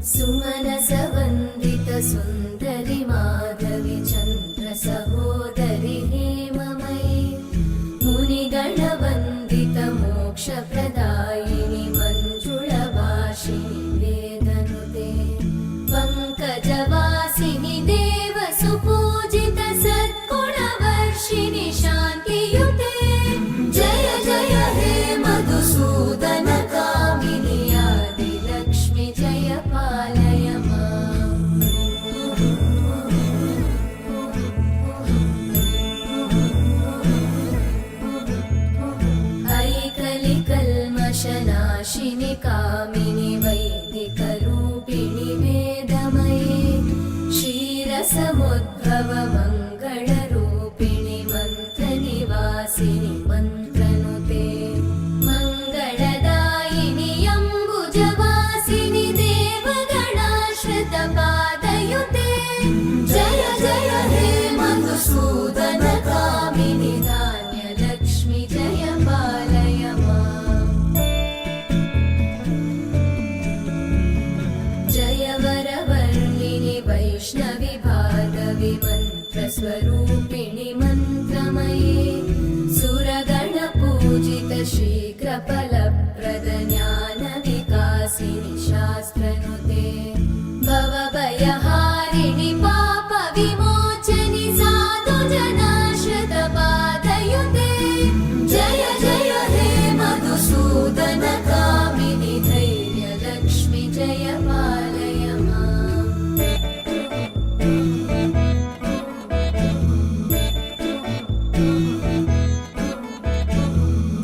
सुमनसवन्दित सुन्दरि माधवि चन्द्र सहोदरि हेममयि मुनिगणवन्दित मोक्षप्रदायिनि मञ्जुळभाषिणि वेदनुते पङ्कजवासिनि देवसुपूजित सद्गुणवर्षिणि शान्तियुते जय जय हे मधुसूदन कामिनि आदिलक्ष्मि जय पालय माम् ऐकलिकल्मषनाशिनि कामिनि वैदिकरूपिणि वेदमये क्षीरसमुद्भव मङ्गलरूपिणि मन्त्रनिवासिनि मन्त्रनुते मङ्गलदायिनि अम्बुजवासिनि देवगणाश्रितपादयुते जय जय हे मधुसूदन कामिनि धान्यलक्ष्मि जय पालय माम् जय वरवर्णिनि वैष्णवि भार्गवि मन्त्रस्वरूपिणि मन्त्रमये सुरगणपूजित शीघ्रफलप्रद ज्ञानविकासिनि शास्त्रनुते भवभयहारिणि पापविमोचनि साधुजनाश्रितपादयुते जय जय हे मधुसूदन कामिनि धैर्यलक्ष्मि जय पालय माम्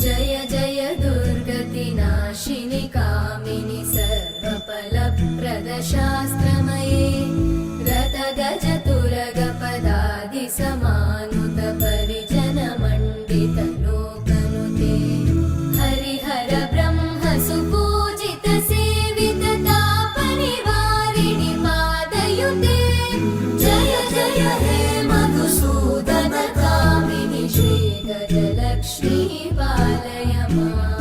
जय जय दुर्गतिनाशिनि कामिनि सर्वफलप्रद शास्त्रमये रथगजतुरगपदादिसमानुत परिजनमण्डित लोकनुते हरिहर ब्रह्म सुपूजित सेवित तापनिवारिणि पादयुते जय जय हे मधुसूदन कामिनि श्रीगजलक्ष्मी पालय माम्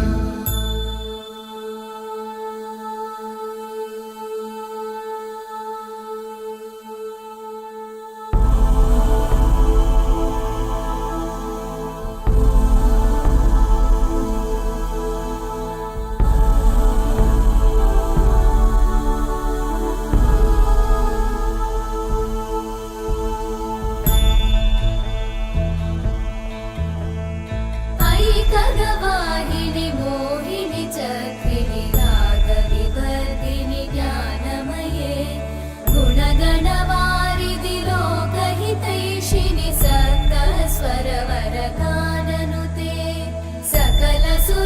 ऐकगवाहिनि मोहिनि चक्रिणि रागविवर्धिनि ज्ञानमये गुणगणवारिधि लोकहितैषिणि सप्तस्वरवरगाननुते सकलसुरासुरदेव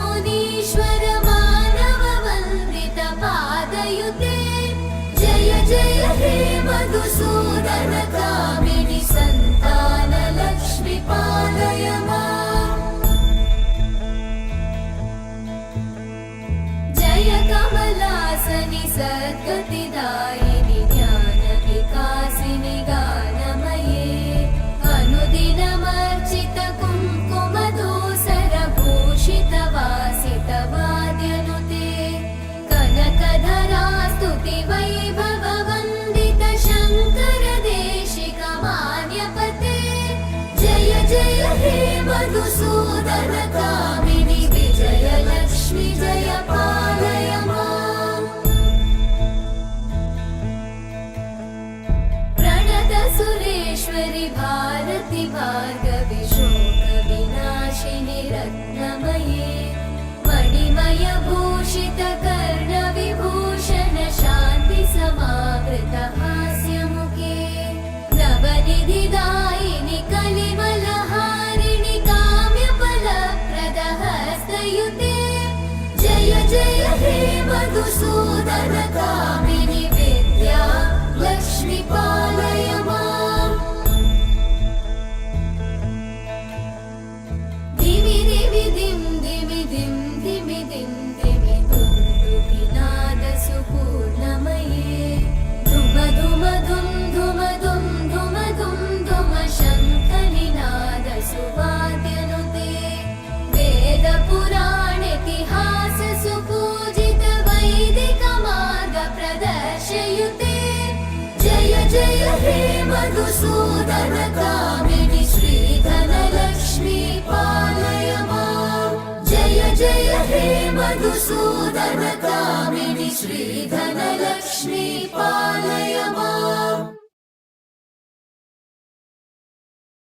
मुनीश्वर मानववन्दित पादयुते जय जय हे मधुसूदन कामिनि सन्तानलक्ष्मि पालय माम् जय कमलासनि सद्गतिदायिनि ज्ञानविकासिनि गानमये अनुदिनमर्चित कुङ्कुमधूसरभूषित वासित वाद्यनुते कनकधरा स्तुति वैभववन्दित शङ्कर देशिक मान्यपते जय जय हे मधुसूदन कामिनि विजयलक्ष्मि जय पालय माम् प्रणत सुरेश्वरि भारति भार्गवि शोकविनाशिनि रत्नमये मणिमय भूषित कर्णविभूषण शान्ति समावृत हास्यमुखे नवनिधिदायिनि कलिमलहारिणि काम्यफलप्रद हस्तयुते जय जय हे मधुसूदन कामिनि विद्या लक्ष्मि पालय माम् धिमि धिमि धिं धिमि धिं धिमि धिं धिमि दुन्दुभिनाद सुपूर्णमये धुम धुम धुं धुम धुं धुम धुं धुम शङ्खनिनाद सुवाद्यनुते वेदपुराणेतिहास सुपूजित वैदिक मधुसूदन कामिनि श्रीधनलक्ष्मी पालय माम् जय जय हे मधुसूदन कामिनि श्रीधनलक्ष्मी पालय माम्